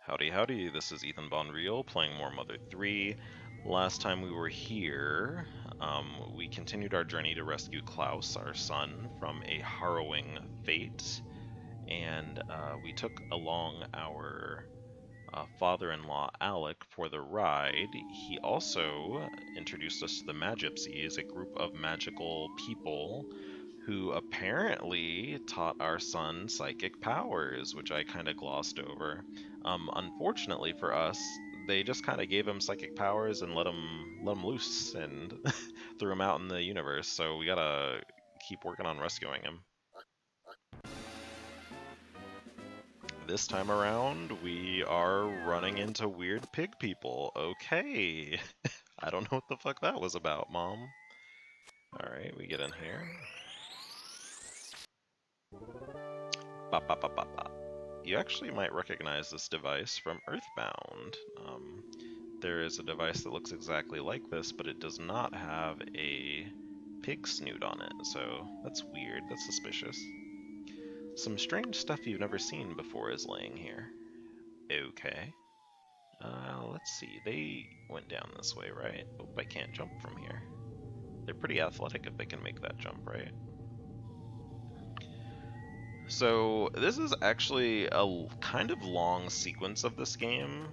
Howdy howdy, this is Ethan Bonreal playing more Mother 3. Last time we were here, we continued our journey to rescue Claus, our son, from a harrowing fate, and we took along our father-in-law Alec for the ride. He also introduced us to the Magypsies, a group of magical people who apparently taught our son psychic powers, which I kind of glossed over. Unfortunately for us, they just kind of gave him psychic powers and let him loose and threw him out in the universe. So we gotta keep working on rescuing him. This time around, we are running into weird pig people. Okay. I don't know what the fuck that was about, Mom. Alright, we get in here. Ba ba ba ba ba. You actually might recognize this device from Earthbound. There is a device that looks exactly like this, but it does not have a pig snoot on it, so that's weird, that's suspicious. Some strange stuff you've never seen before is laying here. Okay. Let's see, they went down this way, right? Oh, I can't jump from here. They're pretty athletic if they can make that jump, right? So this is actually a kind of long sequence of this game.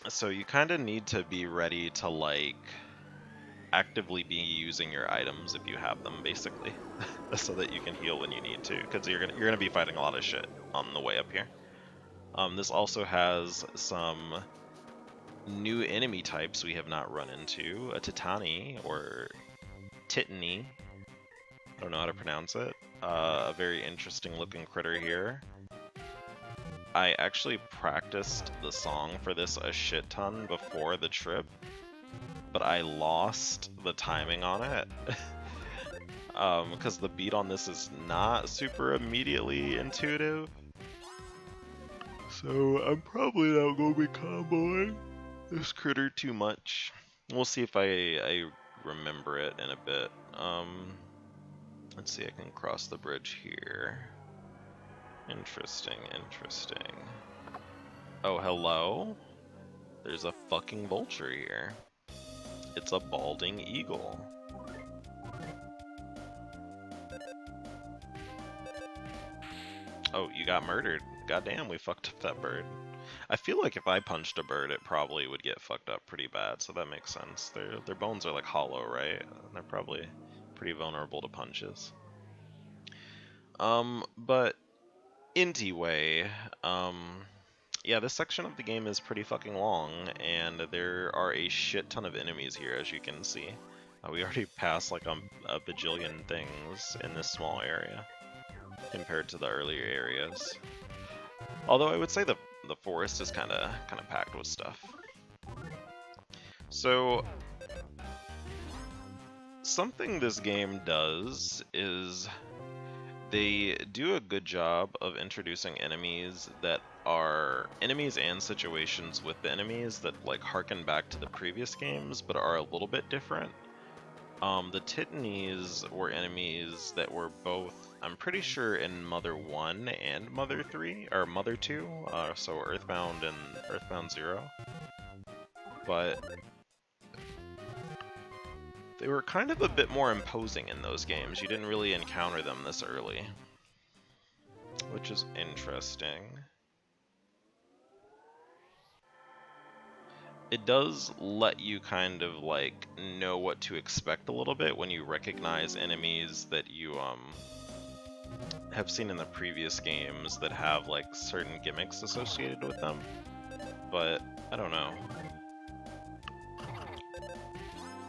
So you kind of need to be ready to like actively be using your items if you have them, basically, so that you can heal when you need to, because you're gonna be fighting a lot of shit on the way up here. This also has some new enemy types we have not run into: a Titani or Titany. I don't know how to pronounce it. A very interesting looking critter here. I actually practiced the song for this a shit ton before the trip, but I lost the timing on it. Because the beat on this is not super immediately intuitive. So I'm probably not going to be comboing this critter too much. We'll see if I remember it in a bit. Let's see, I can cross the bridge here. Interesting, interesting. Oh, hello? There's a fucking vulture here. It's a balding eagle. Oh, you got murdered. Goddamn, we fucked up that bird. I feel like if I punched a bird, it probably would get fucked up pretty bad, so that makes sense. Their bones are like hollow, right? They're probably pretty vulnerable to punches. But anyway, yeah, this section of the game is pretty fucking long, and there are a shit ton of enemies here, as you can see. We already passed like a bajillion things in this small area compared to the earlier areas. Although I would say the forest is kind of packed with stuff. So something this game does is they do a good job of introducing enemies that are enemies and situations with the enemies that like harken back to the previous games but are a little bit different. The Titanies were enemies that were both, I'm pretty sure, in Mother 1 and Mother 3, or Mother 2, so Earthbound and Earthbound 0. But they were kind of a bit more imposing in those games. You didn't really encounter them this early, which is interesting. It does let you kind of like know what to expect a little bit when you recognize enemies that you have seen in the previous games that have like certain gimmicks associated with them. But I don't know.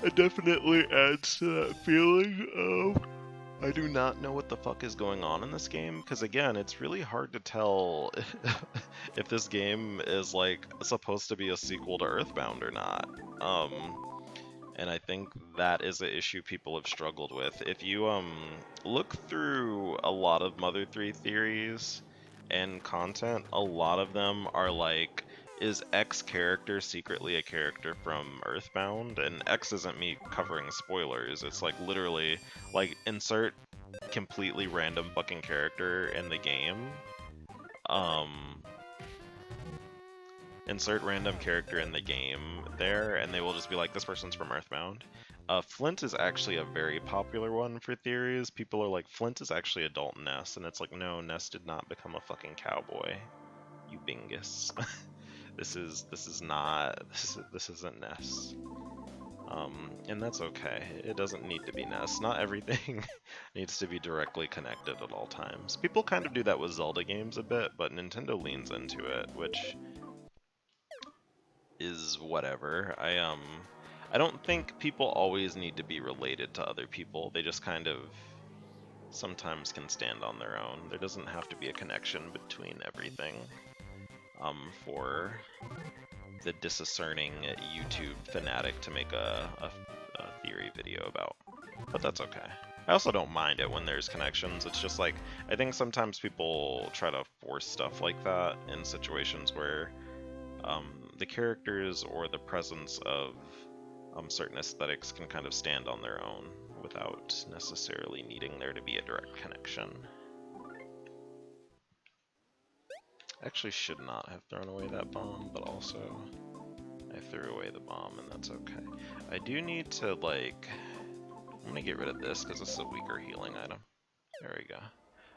It definitely adds to that feeling of I do not know what the fuck is going on in this game, because again, it's really hard to tell if this game is like supposed to be a sequel to Earthbound or not. And I think that is an issue people have struggled with. If you look through a lot of Mother 3 theories and content, a lot of them are like, is X character secretly a character from Earthbound? And X isn't me covering spoilers, it's like literally, like, insert completely random fucking character in the game. insert random character in the game there, and they will just be like, this person's from Earthbound. Flint is actually a very popular one for theories. People are like, Flint is actually adult Ness, and it's like, no, Ness did not become a fucking cowboy. You bingus. This isn't Ness. And that's okay. It doesn't need to be Ness. Not everything needs to be directly connected at all times. People kind of do that with Zelda games a bit, but Nintendo leans into it, which is whatever. I don't think people always need to be related to other people. They just kind of sometimes can stand on their own. There doesn't have to be a connection between everything. For the discerning YouTube fanatic to make a theory video about. But that's okay. I also don't mind it when there's connections. It's just like, I think sometimes people try to force stuff like that in situations where the characters or the presence of certain aesthetics can kind of stand on their own without necessarily needing there to be a direct connection. Actually should not have thrown away that bomb, but also I threw away the bomb and that's okay. I do need to, like, I'm gonna get rid of this because this is a weaker healing item. There we go.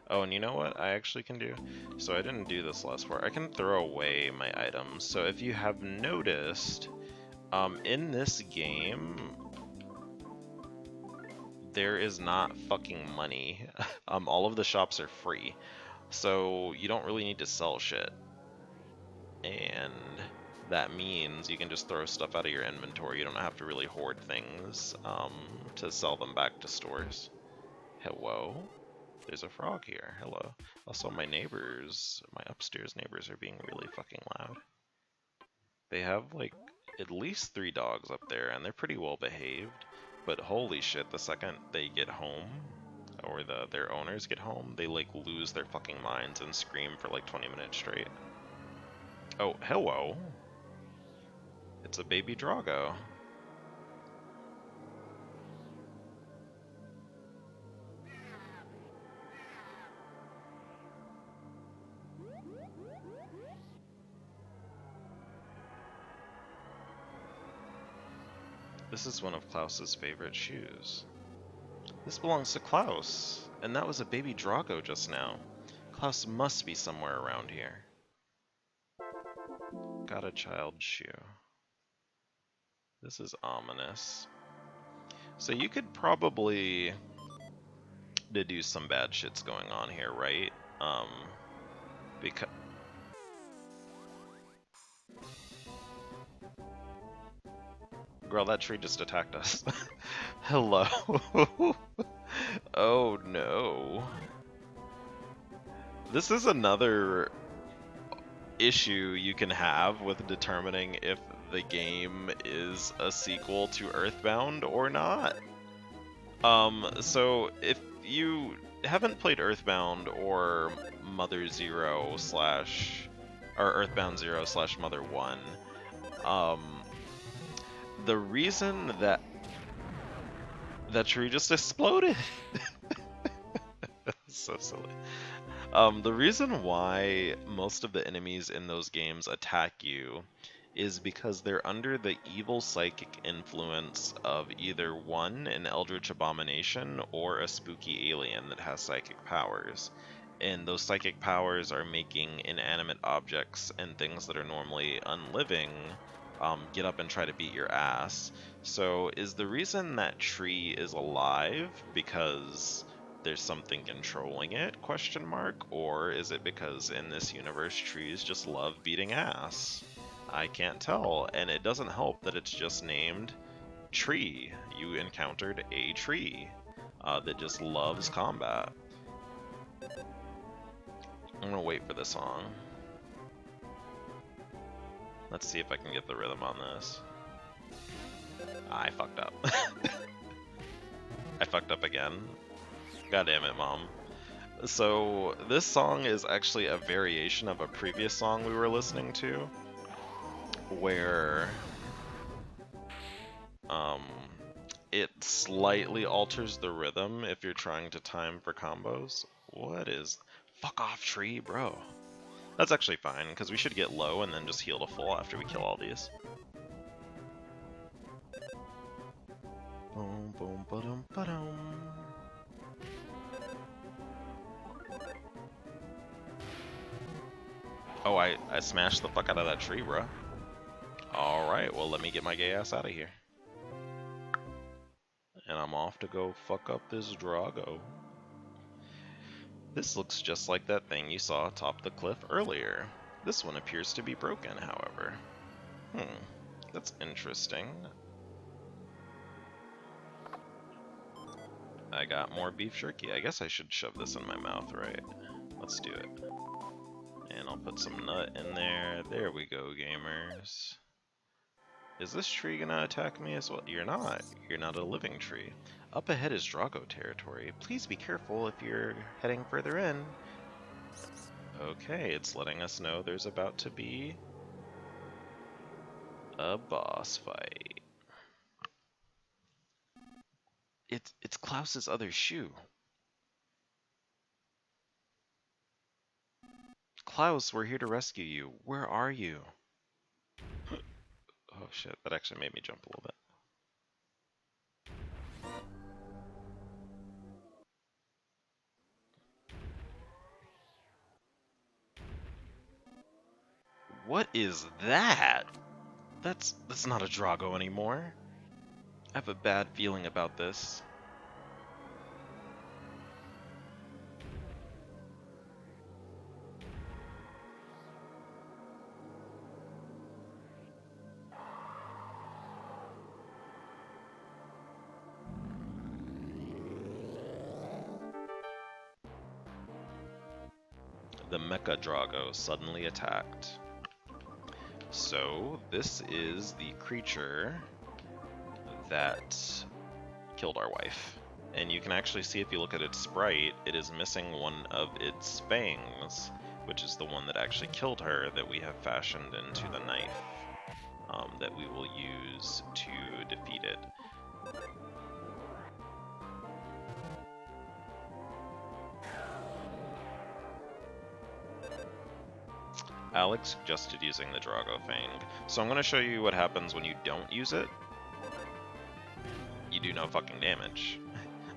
Oh, and you know what I actually can do? So I didn't do this last part. I can throw away my items. So if you have noticed, in this game, there is not fucking money. All of the shops are free. So you don't really need to sell shit. And that means you can just throw stuff out of your inventory. You don't have to really hoard things to sell them back to stores. Hello? There's a frog here. Hello. Also, my neighbors, my upstairs neighbors are being really fucking loud. They have, like, at least 3 dogs up there, and they're pretty well behaved. But holy shit, the second they get home, or their owners get home, they, like, lose their fucking minds and scream for, like, 20 minutes straight. Oh, hello. It's a baby Drago. This is one of Klaus's favorite shoes. This belongs to Klaus, and that was a baby Drago just now. Klaus must be somewhere around here. Got a child's shoe. This is ominous. So you could probably deduce some bad shit's going on here, right? Because... Girl, that tree just attacked us. Hello? Oh no. This is another issue you can have with determining if the game is a sequel to Earthbound or not. So if you haven't played Earthbound or Mother Zero or Earthbound Zero / Mother 1, the reason that tree just exploded. So silly. The reason why most of the enemies in those games attack you is because they're under the evil psychic influence of either one, an eldritch abomination, or a spooky alien that has psychic powers. And those psychic powers are making inanimate objects and things that are normally unliving get up and try to beat your ass. So is the reason that tree is alive because there's something controlling it, ? Or is it because in this universe trees just love beating ass? I can't tell, and it doesn't help that it's just named Tree. You encountered a tree that just loves combat. I'm gonna wait for the song. Let's see if I can get the rhythm on this. I fucked up. I fucked up again. God damn it, Mom. So, this song is actually a variation of a previous song we were listening to, where it slightly alters the rhythm if you're trying to time for combos. What is... Fuck off, tree, bro. That's actually fine, because we should get low and then just heal to full after we kill all these. Boom, boom, ba-dum, ba-dum. Oh, I smashed the fuck out of that tree, bruh. Alright, well let me get my gay ass out of here. And I'm off to go fuck up this Drago. This looks just like that thing you saw atop the cliff earlier. This one appears to be broken, however. That's interesting. I got more beef jerky. I guess I should shove this in my mouth, right? Let's do it. And I'll put some nut in there. There we go, gamers. Is this tree gonna attack me as well? You're not. You're not a living tree. Up ahead is Drago territory. Please be careful if you're heading further in. Okay, it's letting us know there's about to be a boss fight. It's Klaus's other shoe. Klaus, we're here to rescue you. Where are you? Oh shit, that actually made me jump a little bit. What is that? That's not a Drago anymore. I have a bad feeling about this. The Mecha-Drago suddenly attacked. So, this is the creature that killed our wife. And you can actually see if you look at its sprite, it is missing one of its fangs, which is the one that actually killed her that we have fashioned into the knife that we will use to defeat it. Alex suggested using the Drago Fang. So I'm going to show you what happens when you don't use it. You do no fucking damage.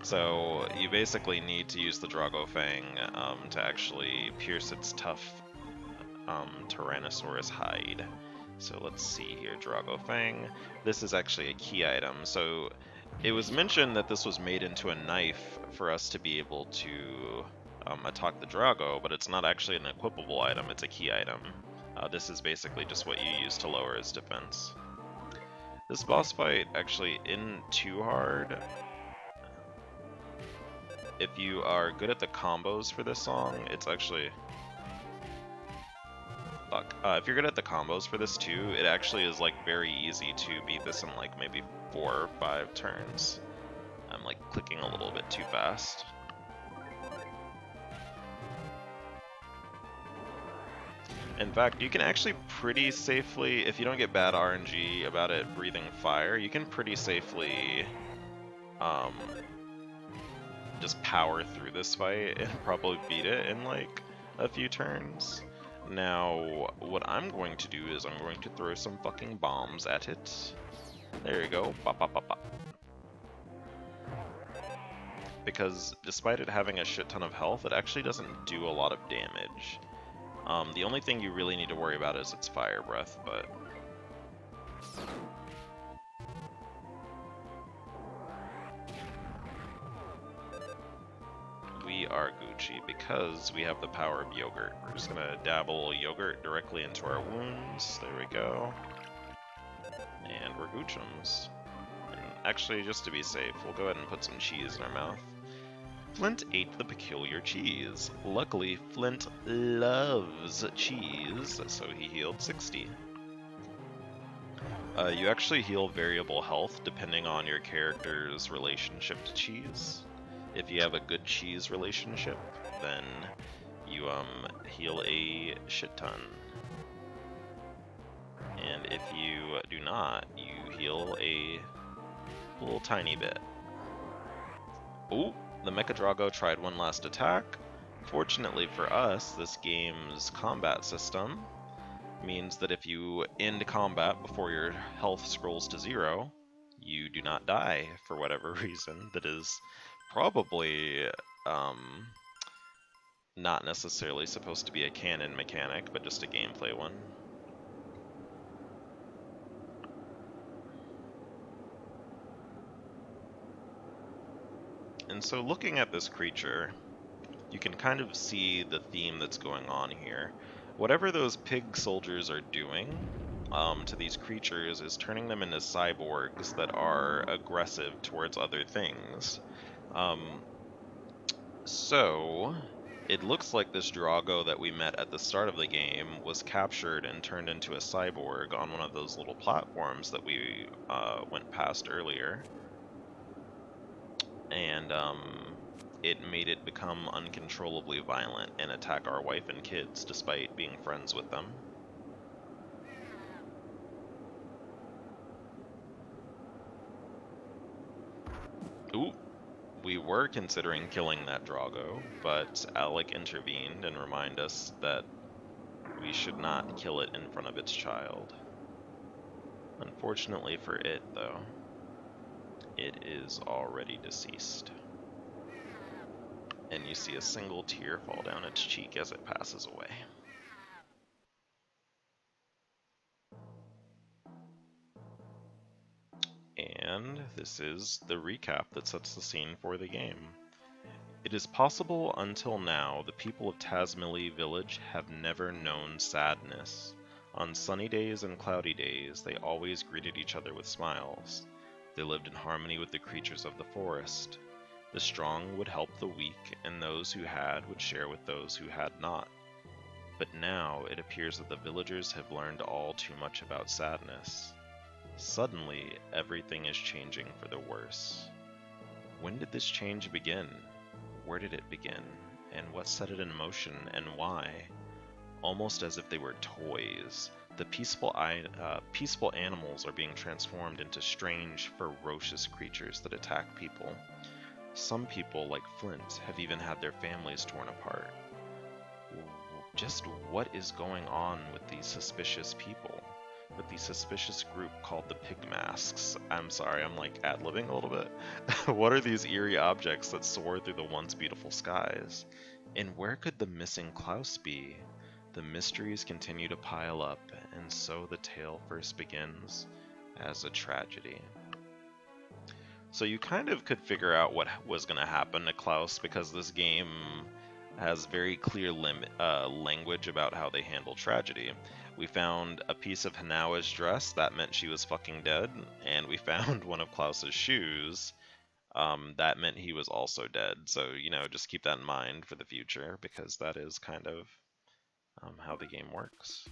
So you basically need to use the Drago Fang to actually pierce its tough Tyrannosaurus hide. So let's see here, Drago Fang. This is actually a key item. So it was mentioned that this was made into a knife for us to be able to attack the Drago, but it's not actually an equipable item, it's a key item. This is basically just what you use to lower his defense. This boss fight actually isn't too hard. If you are good at the combos for this song, it's actually... Fuck. If you're good at the combos for this too, it actually is like very easy to beat this in like maybe 4 or 5 turns. I'm like clicking a little bit too fast. In fact, you can actually pretty safely, if you don't get bad RNG about it breathing fire, you can pretty safely just power through this fight and probably beat it in like a few turns. Now, what I'm going to do is I'm going to throw some fucking bombs at it. There you go. Bop, bop, bop, bop. Because despite it having a shit ton of health, it actually doesn't do a lot of damage. The only thing you really need to worry about is its fire breath, but... we are Gucci because we have the power of yogurt. We're just gonna dabble yogurt directly into our wounds. There we go. And we're Goochums. And actually, just to be safe, we'll go ahead and put some cheese in our mouth. Flint ate the peculiar cheese. Luckily, Flint loves cheese, so he healed 60. You actually heal variable health depending on your character's relationship to cheese. If you have a good cheese relationship, then you heal a shit ton. And if you do not, you heal a little tiny bit. Oh, the Mecha-Drago tried one last attack. Fortunately for us, this game's combat system means that if you end combat before your health scrolls to 0, you do not die for whatever reason. That is probably um, not necessarily supposed to be a canon mechanic, but just a gameplay one. And so looking at this creature, you can kind of see the theme that's going on here. Whatever those pig soldiers are doing to these creatures is turning them into cyborgs that are aggressive towards other things. So, it looks like this Drago that we met at the start of the game was captured and turned into a cyborg on one of those little platforms that we went past earlier. And it made it become uncontrollably violent and attack our wife and kids despite being friends with them. Ooh, we were considering killing that Drago, but Alec intervened and reminded us that we should not kill it in front of its child. Unfortunately for it, though, it is already deceased. And you see a single tear fall down its cheek as it passes away. And this is the recap that sets the scene for the game. It is possible until now the people of Tazmily Village have never known sadness. On sunny days and cloudy days, they always greeted each other with smiles. They lived in harmony with the creatures of the forest. The strong would help the weak, and those who had would share with those who had not. But now it appears that the villagers have learned all too much about sadness. Suddenly, everything is changing for the worse. When did this change begin? Where did it begin? And what set it in motion, and why? Almost as if they were toys, the peaceful animals are being transformed into strange, ferocious creatures that attack people. Some people, like Flint, have even had their families torn apart. Just what is going on with these suspicious people? With the suspicious group called the Pig Masks? I'm sorry, I'm like ad-libbing a little bit. What are these eerie objects that soar through the once beautiful skies? And where could the missing Claus be? The mysteries continue to pile up, and so the tale first begins as a tragedy. So you kind of could figure out what was going to happen to Claus because this game has very clear language about how they handle tragedy. We found a piece of Hinawa's dress, that meant she was fucking dead, and we found one of Klaus's shoes, that meant he was also dead. So, you know, just keep that in mind for the future, because that is kind of how the game works.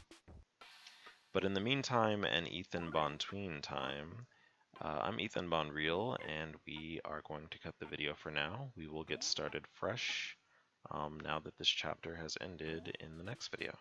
But in the meantime, and Ethan Bontween time, I'm Ethan Bonreal, and we are going to cut the video for now. We will get started fresh now that this chapter has ended in the next video.